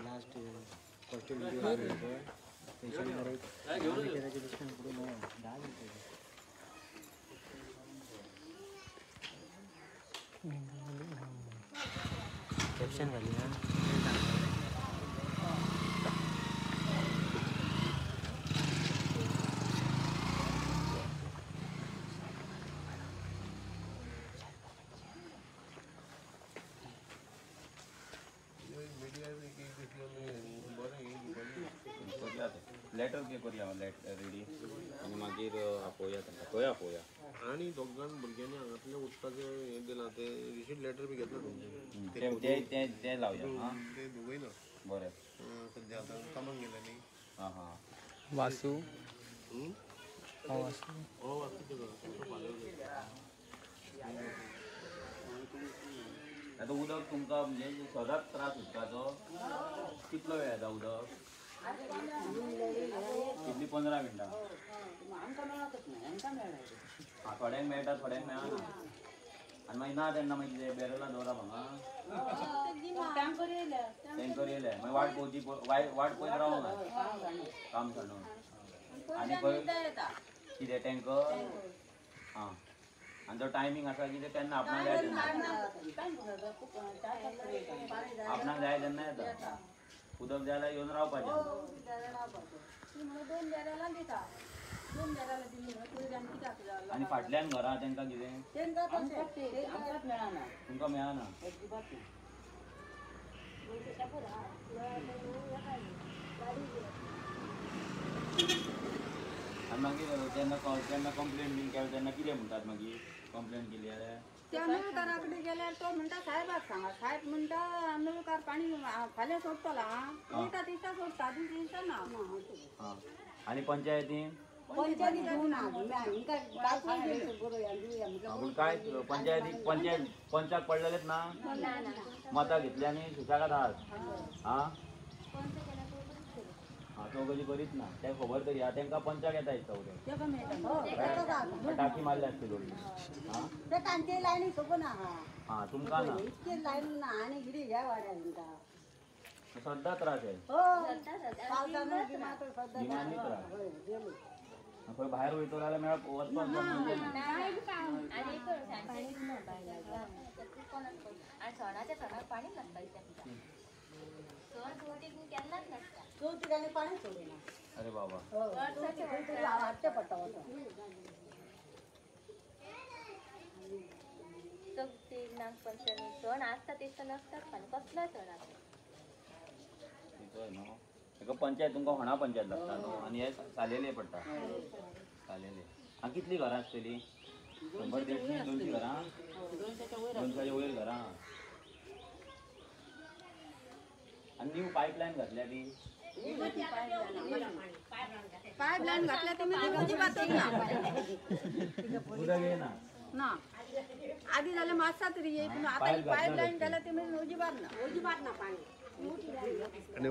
Last first video त्याच्यानंतर एक त्याची डिस्टन्स पुढे 10 मिनिटं कॅप्शन झाली ना लेटर के करूया रेडी आनी मागीर आपोवया तांकां खंय आपोवया आनी दोगां भुरग्यांनी हांगातलें उदकाचें हें दिलां तें रिसीट लेटर बी घेतला तुमचें ते लावया हां ते दोगूय ना बरें सद्या आतां कामाक गेले न्ही हां हां वासू आतां उदक तुमकां म्हणजे सदांच त्रास उदकाचो कितलो वेळ येता उदक कितली 15 मिनटां थोड्यांक मेळटा थोड्यांक मेळना आनी मागीर ना तेन्ना मागीर कितें बॅरलां दवरप हांगा टँकर येयले मागीर वाट पळोवची वाट पळयत रावंक जाय काम सांडून आनी खंय कितें टँकर आं आनी तो टायमींग आसा कितें तेन्ना आपणाक जाय तेन्ना आपणाक जाय तेन्ना येता उदक जाय जाल्यार येवन रावपाचें आनी फाटल्यान घरां तेंकां कितें तुमकां मेळना आनी मागीर तेन्ना कंप्लेन बीन केली तेन्ना कितें म्हणटात मागीर कंप्लेन केली जाल्यार त्या नळकारा कडेन गेल्यार तो म्हणटा साहेबाक सांगा साहेब म्हणटा नळकार पाणी फाल्यां सोडटलो दिता दिता सोडटा दिता ना आनी पंचायतीन पूण काय पंचाक पडलेलेच ना मतां घेतली आनी सुशागाद आहात हां हां चौकशी करीत ना ते खबर तरी हा तेंकां पंचाक येता दिसता उदक टाकी मारली आसतली थोडी हां लायनी खबर ना हां तुमकां ना इतके लायन ना आनी कितें ह्या वाड्यार म्हणटा सद्दां त्रास आहे गिमानी त्रास खंय भायर वयतलो जाल्यार मेळप वचपाक अरे बाबा नागपंचमी सण आसता तेच नसतात पण कसला सण आसता पंचायत तुमकां होणा पंचायत लागता न्हू आनी हे सालेले पडटा सालेले आनी कितलीं घरां आसतली 100-150 घरां 200च्या वयर घरां आनी न्यू पायपलायन घातल्या ती पायपलायन घातल्या तुमी उदक येना ना आधी जाल्यार मातसा तरी येई पूण आतां पायपलायन केल्या तुमी अजिबात ना पाणी आणि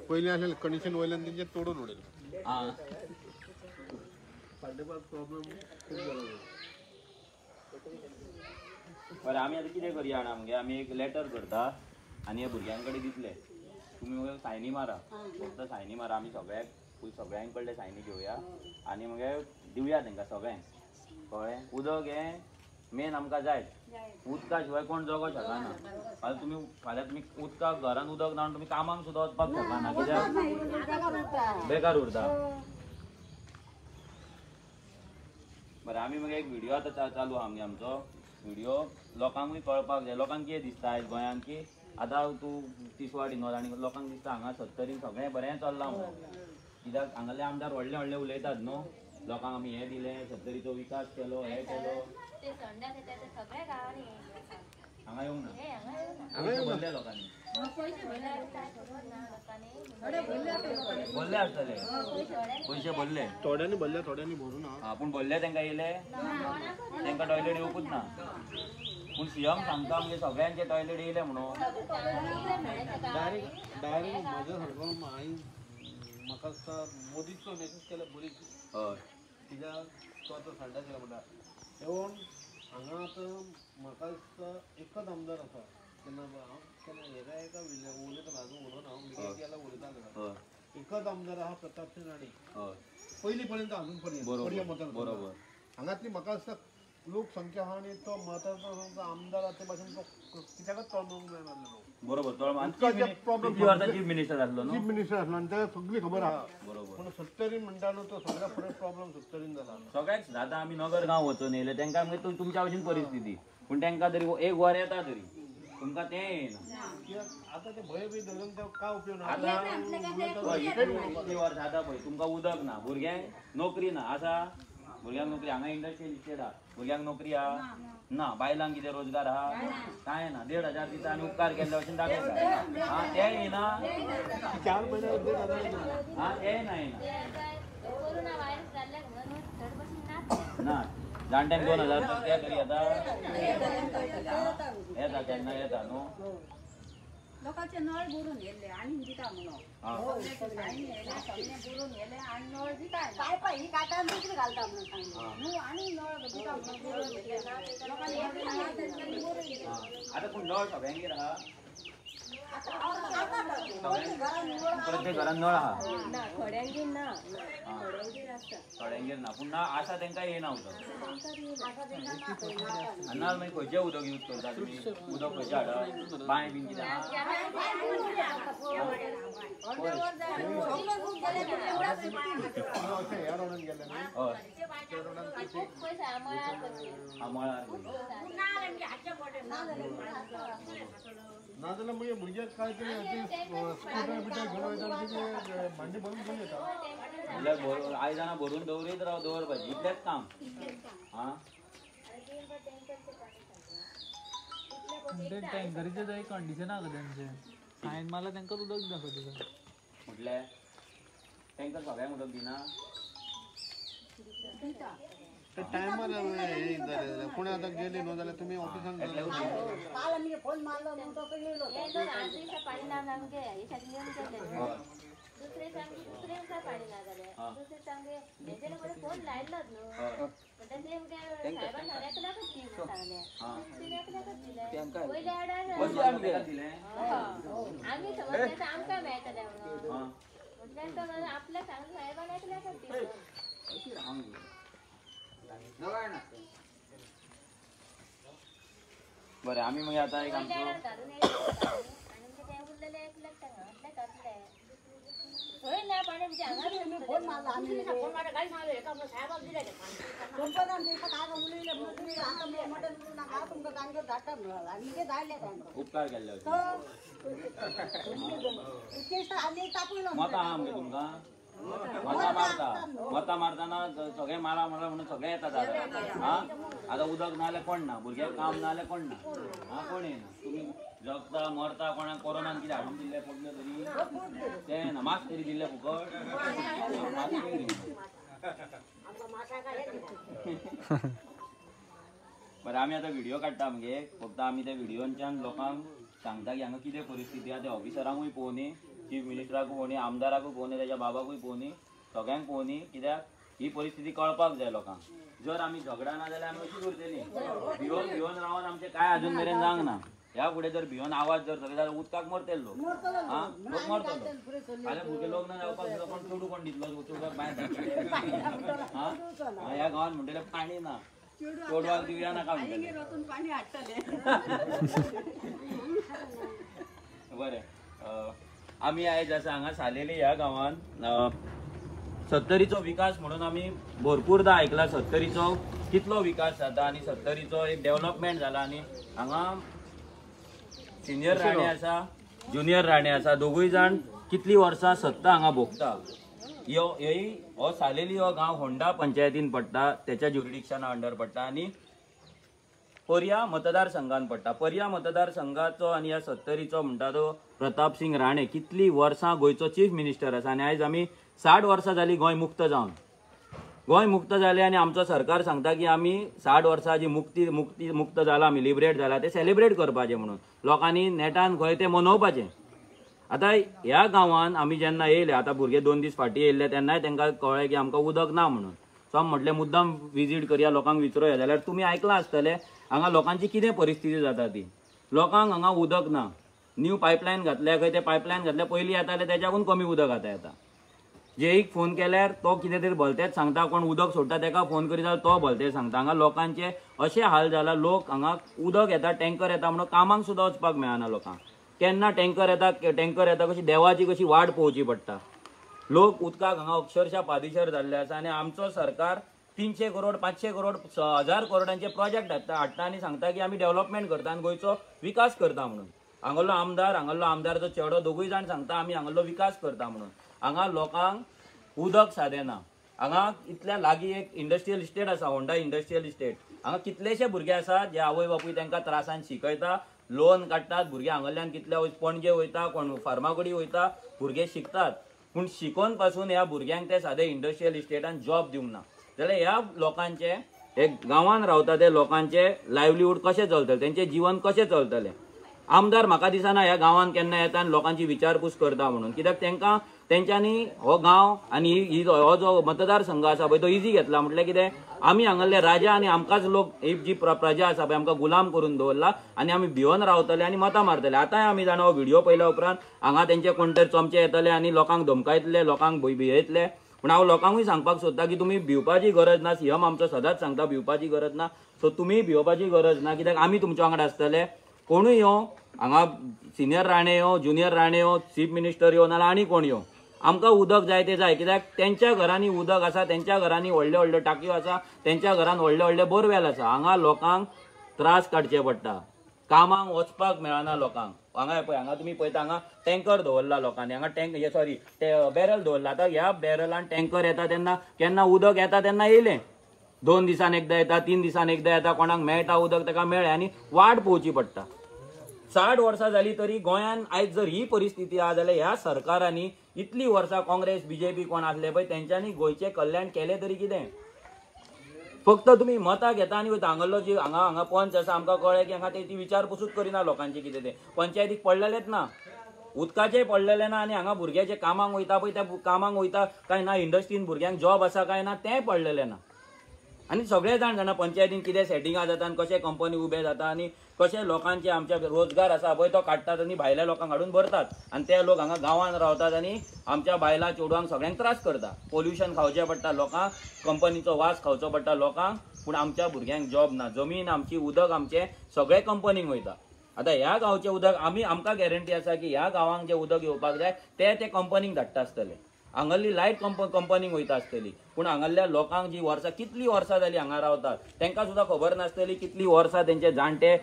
पहिले असलेलं कंडिशन वयल्यान तेंचे तोडून उडयलें हां प्रॉब्लेम बरें आमी आतां कितें करया जाणा मगे आमी एक लेटर करता आनी हे भुरग्यां कडेन दितले तुमी मगे सायनी मारा फक्त सायनी मारा आमी सगळ्यांक कडले सायनी घेवया आनी मगे दिवया तांकां सगळ्यांक कळ्ळें उदक हें मेन आमकां जाय उदका शिवाय कोण जगो शकना फाल्यां तुमी उदकाक घरान उदक ना तुमी कामाक सुद्दां वचपाक शकना कित्याक बेकार उरता बरें आमी मगे एक व्हिडिओ आतां चालू आहा मगे आमचो व्हिडिओ लोकांकूय कळपाक जाय लोकांक कितें दिसता आयज गोंयांत की आतां तूं तिसवाड हिंगोल आनी लोकांक दिसता हांगा 70 सगळें बरें चल्लां म्हणून कित्याक हांगाले आमदार व्हडले व्हडले उलयतात न्हू लोकांक आमी हें दिलें 70चो विकास केलो हें केलो हांगा येवंक ना भरले लोकांनी भरले आसतले पयशे भरले थोड्यांनी भरल्या थोड्यांनी भरूं ना हां पूण भरले तांकां येयले तांकां टॉयलेट येवंकूच ना पूण सीएम सांगता आमगे सगळ्यांचे टॉयलेट येयले म्हणून डायरेक्ट म्हजो सारको म्हाका दिसता मोदीचो मॅसेज केला बरी हय कित्याक तो आतां सायडा गेला म्हणटा येवन हांगा आतां म्हाका दिसता एकच आमदार आसा तेन्ना हांव केन्ना हेका एका उलयतालो आजून उलोवन हांव मिटींग गेल्यार उलयतालो हय एकच आमदार आहा प्रताप सिंग राणे हय पयलीं पर्यंत अजून पर्यंत बरोबर हांगातली म्हाका दिसता लोकसंख्या आहा आनी तो मतदार आमदार आहा ते भाशेन तो कित्याकच तोंडूंक जायना न्हू बरोबर प्रॉब्लेम कितली वर्सां चीफ मिनिस्टर आसलो न्हू चीफ मिनिस्टर आसलो आनी ताका सगळी खबर आहा बरोबर पूण 70 म्हणटा न्हू तो सगळ्या फुडें प्रॉब्लेम 70 जाला सगळ्याच आतां आमी नगर गांव वचून येयले तेंकां आमगे तुमच्या भशेन परिस्थिती पूण तेंकां तरी एक वर येता तरी तुमकां तें येना कित्याक आतां ते भंय बी धरून ते काय उपयोग ना आतां इतली वर्सां आतां पळय तुमकां उदक ना भुरग्यांक नोकरी ना आसा भुरग्यांक नोकरी हांगा इंडस्ट्रियल इस्टेट आहा भुरग्यांक नोकरी आहा ना बायलांक कितें रोजगार आहा कांय ना 1,500 दिता आनी उपकार केल्ले भशेन दाखयता हा तें येना 4 महिने 1,500 हा तें येना कोरोना व्हायरस जाल्ल्याक म्हणून थर्ड बसून ना जाणट्यांक 2,000 ते तरी येता केन्ना येता न्हू लोकांचे नळ भरून येले आणि दिता म्हणून सगळे भरून येले आणि नळ दिता पायपा ही काटा दुसरी घालता म्हणून सांगले आणि नळ दिता म्हणून भरून येले लोकांनी आता पूण नळ सगळ्यांगेर आहा प्रत्येक घरान नळ आहा ना थोड्यांगेर ना थोड्यांगेर ना पूण ना आसा तेंकां येना उदक आनी नाल मागीर खंयचें उदक यूज करता तुमी उदक खंयचें हाडप बांय बीन कितें आहा खूप पयसा आमळार ना जाल्यार मागीर भुरग्याक काय ते स्कूटर बिटर घेवन वयता आनी भांडी भरून घेवन येता म्हणल्यार आयदनां भरून दवरीत राव दवरपाची इतलेंच काम हा टँकरीचे जाय कंडिशन आहा तेंचे हांवें मला तांकां उदक दाखयता म्हटल्यार तांकां सगळ्यांक उदक दिना ते टायमार हे जालें कोणी आतां गेली न्हू जाल्यार तुमी ऑफिसान काल आमी फोन मारलो म्हणून तो येयलो आठ दिवसा पाणी ना आमगे हे घेऊन गेले दुसरे दिवसा पाणी ना जालें दुसरे सांगे हेजेर मध्ये फोन लायलोच न्हू म्हणटा ते साहेबान एकल्याकच दी म्हणून सांगलें एकल्याकच दिलें पयले आडार दिलें आमी समज आमकां मेळटलें म्हणून म्हटल्यार तो आपल्या सांगलें साहेबान एकल्याकच दिलें बरें आमी मागीर आतां एक आमचो फोन मारला आम्ही फोन मारला काही मारले एका साहेबाक दिले ते पाणी पण ते काय उलयले म्हणून तुम्ही आता मटन करू नका तुमका गांगर धाडटा म्हणून आणि ते धाडले तांकां उपकार केल्ले इतके आले तापलो मतां आहा आमगे तुमकां मतां मारतना सगळे मारा म्हणून सगळे येतात हा आतां उदक ना जाल्यार कोण ना भुरग्यांक काम ना जाल्यार कोण ना हा कोण येना तुमी जगता मरता कोणाक कोरोनान कितें हाडून दिल्लें पडलें तरी तें ना मास्क तरी दिल्लें फुकट मास्क तरी बरें आमी आतां व्हिडिओ काडटा मगे फक्त आमी त्या व्हिडिओच्यान लोकांक सांगता की हांगा कितें परिस्थिती आहा ते ऑफिसरांकूय पळोवनी चीफ मिनिस्टराकूय पळोवनी आमदाराकूय पळोवनी तेज्या बाबाकूय पळोवनी सगळ्यांक पळोवनी कित्याक ही परिस्थिती कळपाक जाय लोकांक जर आमी झगडा ना जाल्यार आमी अशी करतली भिवन भिवन रावन आमचें कांय अजून मेरेन जावंक ना ह्या फुडें जर भिवन आवाज जर जाले जाल्यार उदकाक मरतले लोक हा लोक मरतलो फाल्यां भुरगे लग्न जावपाक सुद्दां कोण चेडू कोण दितलो चेडवाक भायर हा ह्या गांवांत म्हणटले पाणी ना चेडवाक दिवया नाका म्हणटले पाणी हाडटले बरें आमी आयज आसा हांगा सालेली ह्या गांवांत सत्तरीचो विकास म्हणून आमी भरपूरदां आयकला सत्तरीचो कितलो विकास जाता आनी सत्तरीचो एक डेव्हलपमेंट जाला आनी हांगा सिनियर राणे आसा ज्युनियर राणे आसा दोगूय जाण कितली वर्सां सत्ता हांगा भोगता हो सालेली हो गांव होंडा पंचायतीन पडटा त्याच्या ज्युरिडिक्शना अंडर पडटा आनी पर्या मतदारसंघान पडटा पर्या मतदारसंघाचो आनी ह्या सत्तरीचो म्हणटा तो प्रताप सिंग राणे कितली वर्सां गोंयचो चीफ मिनिस्टर आसा आनी आयज आमी 60 वर्सां जाली गोंय मुक्त जावन गोंय मुक्त जालें आनी आमचो सरकार सांगता की आमी 60 वर्सां जी मुक्त जाला आमी लिबरेट जाला ते सेलिब्रेट करपाचें म्हणून लोकांनी नेटान खंय ते मनोवपाचें आता ह्या गांवांत आमी जेन्ना येयले, आता भुरगे 2 दीस फाटीं येयल्ले तेन्नाय तांकां कळ्ळें की आमकां उदक ना म्हणून. सो आमी म्हटलें मुद्दाम विजीट करया, लोकांक विचारूया. जाल्यार तुमी आयकलां आसतलें हांगा लोकांची कितें परिस्थिती जाता ती. लोकांक हांगा उदक ना. न्यू पायपलायन घातल्या, खंय ते पायपलायन घातल्या पयलीं येताले त्याच्याकून कमी उदक आतां येता. जेईक फोन केल्यार तो कितें तरी भलतेच सांगता, कोण उदक सोडटा ताका फोन करीत जाल्यार तो भलतेच सांगता. हांगा लोकांचे अशे हाल जाला, लोक हांगा उदक येता, टँकर येता म्हणून कामाक सुद्दां वचपाक मेळना लोकांक. केन्ना टँकर येता कशी देवाची कशी वाट पळोवची पडटा. लोक उदकाक हांगा अक्षरशः पादेशर जाल्ले आसा. आनी आमचो सरकार 300 करोड 500 करोड 1000 करोडांचे प्रोजेक्ट हाडटा आनी सांगता की आमी डेव्हलपमेंट करता आनी गोंयचो विकास करता म्हणून. हांगलो आमदाराचो चेडो दोगूय जाण सांगता आमी हांगलो विकास करता म्हणून. हांगा लोकांक उदक सादें ना. हांगा इतल्या लागीं एक इंडस्ट्रियल इस्टेट आसा, होंडा इंडस्ट्रियल इस्टेट. हांगा कितलेशे भुरगे आसा जे आवय बापूय तांकां त्रासान शिकयता, लोन काडटात. भुरगे हांगल्यान कितले पणजे वयता, कोण फार्मागुडी वयता, भुरगे शिकतात. पूण शिकोवन पासून ह्या भुरग्यांक ते सादे इंडस्ट्रियल इस्टेटान जॉब दिवंक ना. जाल्यार ह्या लोकांचे, हे गांवांत रावता ते लोकांचे लायव्हलीहूड कशें चलतलें, तेंचें जीवन कशें चलतलें. आमदार म्हाका दिसना ह्या गांवांत केन्ना येता आनी लोकांची विचारपूस करता म्हणून. कित्याक तांकां तेंच्यांनी हो गांव आनी हो जो मतदारसंघ आसा पळय तो इजी घेतला. म्हटल्यार कितें, आमी हांगले राजा आनी आमकांच लोक ही जी प्रजा आसा पळय आमकां गुलाम करून दवरला आनी आमी भिवन रावतले आनी मतां मारतले. आतांय आमी जाणा हो व्हिडिओ पळयल्या उपरांत हांगा तेंचे कोण तरी चमचे येतले आनी लोकांक धमकायतले, लोकांक भियेतले. पूण हांव लोकांकूय सांगपाक सोदता की तुमी भिवपाची गरज ना. सीएम आमचो सदांच सांगता भिवपाची गरज ना. सो तुमी भिवपाची गरज ना, कित्याक आमी तुमच्या वांगडा आसतले. कोणूय येवं हांगा, सिनियर राणे येवं, ज्युनियर राणे येवं, चीफ मिनिस्टर येवं नाल्यार आनी कोण येवं, आमकां उदक जाय ते जाय. कित्याक तेंच्या घरांनी उदक आसा, तेंच्या घरांनी व्हडल्यो व्हडल्यो टाकयो आसा, तेंच्या घरान व्हडले व्हडले बोरवेल आसा. हांगा लोकांक त्रास काडचे पडटा, कामाक वचपाक मेळना लोकांक. हांगा पळय, हांगा तुमी पळयता हांगा टँकर दवरला लोकांनी. हांगा बॅरल दवरला. आतां ह्या बॅरलान टँकर येता तेन्ना केन्ना उदक येता तेन्ना येयलें, 2 दिसान एकदां येता, 3 दिसान एकदां येता. कोणाक मेळटा उदक ताका मेळ्ळें आनी वाट पळोवची पडटा. 60 वर्सां जाली तरी गोंयान आयज जर ही परिस्थिती आहा जाल्यार ह्या सरकारांनी इतली वर्सां काँग्रेस बीजेपी कोण आसले पळय तेंच्यांनी गोंयचें कल्याण केलें तरी कितें. फक्त तुमी मतां घेता आनी वयता. हांगलो जी हांगा पंच आसा आमकां कळ्ळें की हांगा ती विचारपूसूच करिना लोकांची कितें तें. पंचायतीक पडलेलेच ना, उदकाचेय पडलेले ना आनी हांगा भुरग्याचे कामाक वयता पळय त्या कामाक वयता काय ना, इंडस्ट्रीन भुरग्यांक जॉब आसा काय ना तेंय पडलेलें ना. आनी सगळे जाण जाणा पंचायतीन कितें सेटिंगां जाता आनी कशे कंपनी उबे जाता आनी कशे लोकांचे आमच्या रोजगार आसा पळय तो काडटात आनी भायल्या लोकांक हाडून भरतात. आनी ते लोक हांगा गांवांत रावतात आनी आमच्या बायलां चेडवांक सगळ्यांक त्रास करता. पोल्युशन खावचें पडटा लोकांक, कंपनीचो वास खावचो पडटा लोकांक. पूण आमच्या भुरग्यांक जॉब ना. जमीन आमची, उदक आमचें सगळे कंपनीक वयता. आतां ह्या गांवचें उदक आमकां गॅरंटी आसा की ह्या गांवांक जें उदक येवपाक जाय ते कंपनीक धाडटा आसतले. हांगली लायट कंपनीक वयता आसतली. पूण हांगल्या लोकांक जी वर्सां, कितलीं वर्सां जालीं हांगा रावतात तांकां सुद्दां खबर नासतली कितलीं वर्सां तेंचे जाणटे,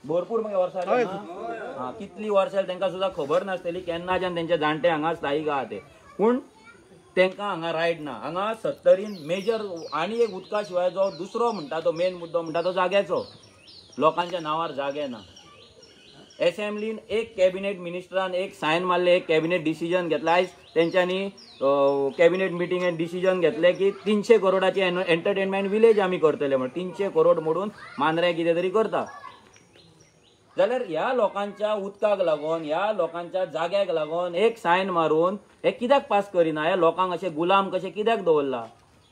भरपूर वर्सां कितलीं वर्सां तांकां सुद्दां खबर नासतली केन्नाच्यान तेंचे जाणटे हांगा स्थायीक आहा ते. पूण तांकां हांगा रायट ना. हांगा 70 मेजर आनी एक उदका शिवाय जो दुसरो म्हणटा तो मेन मुद्दो म्हणटा तो जाग्याचो. लोकांच्या नांवार जागे ना. असेंब्लीन एक कॅबिनेट मिनिस्टरान एक सायन मारले, एक कॅबिनेट डिसिजन घेतला. आयज तेंच्यांनी कॅबिनेट मिटिंगेंत डिसिजन घेतले की 300 करोडाची एंटरटेनमेंट विलेज आमी करतले म्हणून. 300 करोड मोडून मांद्रे कितें तरी करता. जाल्यार ह्या लोकांच्या उदकाक लागून, ह्या लोकांच्या जाग्याक लागून एक सायन मारून हे कित्याक पास करिना. ह्या लोकांक अशे गुलाम कशे कित्याक दवरला.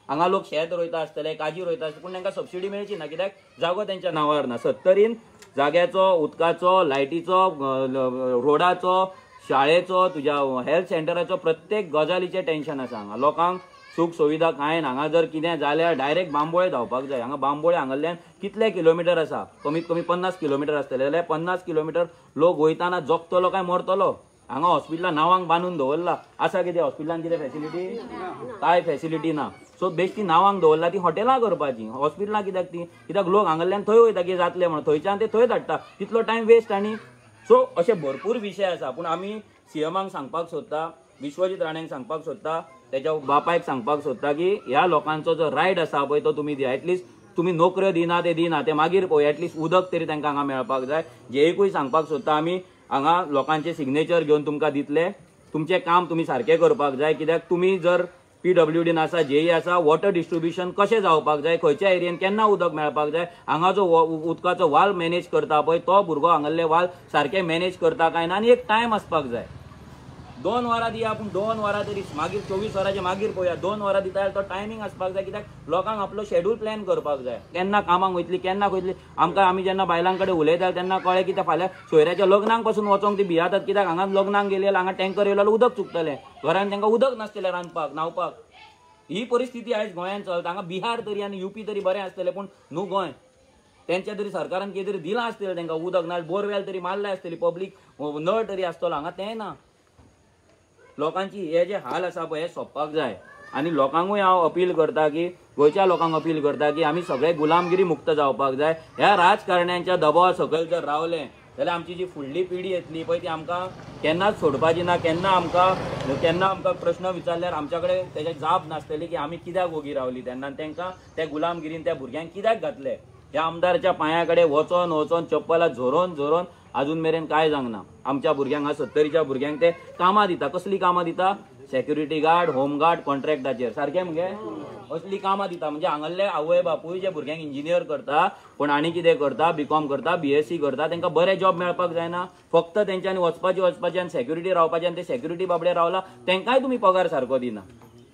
हांगा लोक शेत रोयता आसतले, काजी रोयता आसतले, पूण तांकां सबसिडी मेळची ना. कित्याक जागो तेंच्या नांवार ना. 70 जाग्याचो, उदकाचो, लायटीचो, रोडाचो, शाळेचो, तुज्या हेल्थ सेंटराचो प्रत्येक गजालीचें टेन्शन आसा. हांगा लोकांक सूख सुविधा कांय ना. हांगा जर कितें जाल्यार डायरेक्ट बांबोळे धांवपाक जाय. हांगा बांबोळे हांगल्यान कितले किलोमिटर आसा, कमीत कमी 50 किलोमिटर आसतले. जाल्यार 50 किलोमिटर लोक वयताना जगतलो काय मरतलो. हांगा हॉस्पिटलां नांवांक बांदून दवरला. आसा कितें हॉस्पिटलान कितें फॅसिलिटी? कांय फॅसिलिटी ना. सो बेश्टी नांवांक दवरला ती हॉटेलां करपाची. हॉस्पिटलां कित्याक ती? कित्याक लोक हांगल्यान थंय वयता की जातले म्हणून, थंयच्यान ते थंय धाडटा. तितलो टायम वेस्ट. आनी सो अशे भरपूर विशय आसा. पूण आमी सीएमाक सांगपाक सोदता, विश्वजीत राणेंक सांगपाक सोदता, तेच्या बापायक सांगपाक सोदता की ह्या लोकांचो जो रायट आसा पळय तो तुमी दिया. एटलिस्ट तुमी नोकऱ्यो दिना ते मागीर पळय, एटलिस्ट उदक तरी तांकां हांगा मेळपाक जाय. जेईकूय सांगपाक सोदता आमी हांगा लोकांचे सिग्नेचर घेवन तुमकां दितले. तुमचें काम तुमी सारकें करपाक जाय. कित्याक तुमी जर PWDन आसा, जेई आसा, वॉटर डिस्ट्रिब्युशन कशें जावपाक जाय, खंयच्या एरियेन केन्ना उदक मेळपाक जाय, हांगा जो उदकाचो वाल मॅनेज करता पळय तो भुरगो हांगले वाल सारकें मॅनेज करता काय ना, आनी एक टायम आसपाक जाय. 2 वरां दिया पूण 2 वरां तरी मागीर 24 वरांचे मागीर पळोवया 2 वरां दिता जाल्यार तो टायमींग आसपाक जाय कित्याक लोकांक आपलो शेड्यूल प्लॅन करपाक जाय केन्ना कामाक वयतली केन्ना खंयतली आमी जेन्ना बायलां कडेन उलयता तेन्ना कळ्ळें की ते फाल्यां सोयऱ्याच्या लग्नाक पासून वचोंक ती भियातात कित्याक हांगा लग्नाक गेले हांगा टँकर येयलो जाल्यार उदक चुकतलें घरान तांकां उदक नासतलें रांदपाक न्हावपाक ही परिस्थिती आयज गोंयांत चलता हांगा बिहार तरी आनी युपी तरी बरें आसतलें पूण न्हू गोंय तेंच्या तरी सरकारान कितें तरी दिलां आसतलें तांकां उदक नाल्यार बोरवेल तरी मारले आसतली पब्लीक नळ तरी आसतलो हांगा तें ना लोकांची हे जे हाल आसा पळय हे सोंपपाक जाय आनी लोकांकूय हांव अपील करता की गोंयच्या लोकांक अपील करता की आमी सगळे गुलामगिरी मुक्त जावपाक जाय ह्या राजकारण्यांच्या दबावा सकयल जर रावले जाल्यार आमची जी फुडली पिढी येतली पळय ती आमकां केन्नाच सोडपाची ना केन्ना आमकां प्रश्न विचारल्यार आमच्या कडेन तेजे जाप नासतली की आमी कित्याक ओगी रावली तेन्ना तांकां त्या गुलामगिरीन त्या भुरग्यांक कित्याक घातले ह्या आमदाराच्या पांया कडेन वचोन चप्पलां झरोन अजून मेरेन काय जावंक ना आमच्या भुरग्यांक 70च्या भुरग्यांक ते कामां दिता कसली कामां दिता सेक्युरिटी गार्ड होमगार्ड कॉन्ट्रॅक्टाचेर सारकें मगे असली कामां दिता म्हणजे हांगले आवय बापूय जे भुरग्यांक इंजिनियर करता पूण आनी कितें करता बीकॉम करता BSc करता तांकां बरें जॉब मेळपाक जायना फक्त तेंच्यांनी वचपाचें आनी सेक्युरिटी रावपाचें आनी ते सेक्युरिटी बाबडे रावला तांकांय तुमी पगार सारको दिना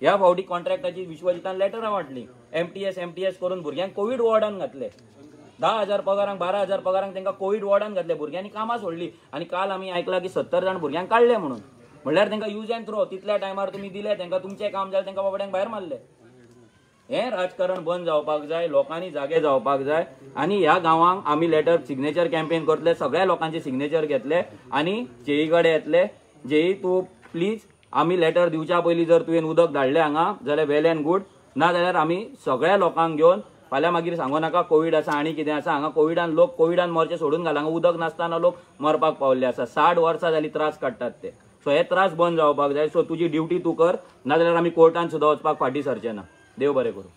ह्या फावटी कॉन्ट्रॅक्टाची विश्वजितान लेटरां वाटली MTS करून भुरग्यांक कोवीड वॉर्डान घातले 10,000 पगारांक 12,000 पगारांक तांकां कोवीड वॉर्डान घातले भुरग्यांनी कामां सोडली आनी काल आमी आयकलां की 70 जाण भुरग्यांक काडले म्हणून म्हणल्यार तांकां यूज एंड थ्रो तितल्या टायमार तुमी दिले तांकां तुमचें काम जालें तांकां बाबड्यांक भायर मारले हें राजकारण बंद जावपाक जाय लोकांनी जागे जावपाक जाय आनी ह्या गांवांक आमी लेटर सिग्नेचर कॅम्पेन करतले सगळ्या लोकांचे सिग्नेचर घेतले आनी जेई कडेन येतले जेई तूं प्लीज आमी लेटर दिवच्या पयलीं जर तुवें उदक धाडलें हांगा जाल्यार वेल एंड गूड ना जाल्यार आमी सगळ्या लोकांक घेवन फाल्यां मागीर सांगू नाका कोवीड आसा आनी कितें आसा हांगा कोविडान मरचे सोडून घाल हांगा उदक नासतना लोक मरपाक पावल्ले आसा 60 वर्सां जालीं त्रास काडटात ते सो हे त्रास बंद जावपाक जाय सो तुजी ड्युटी तूं कर नाजाल्यार आमी कोर्टान सुद्दां वचपाक फाटीं सरचे ना देव बरें करूं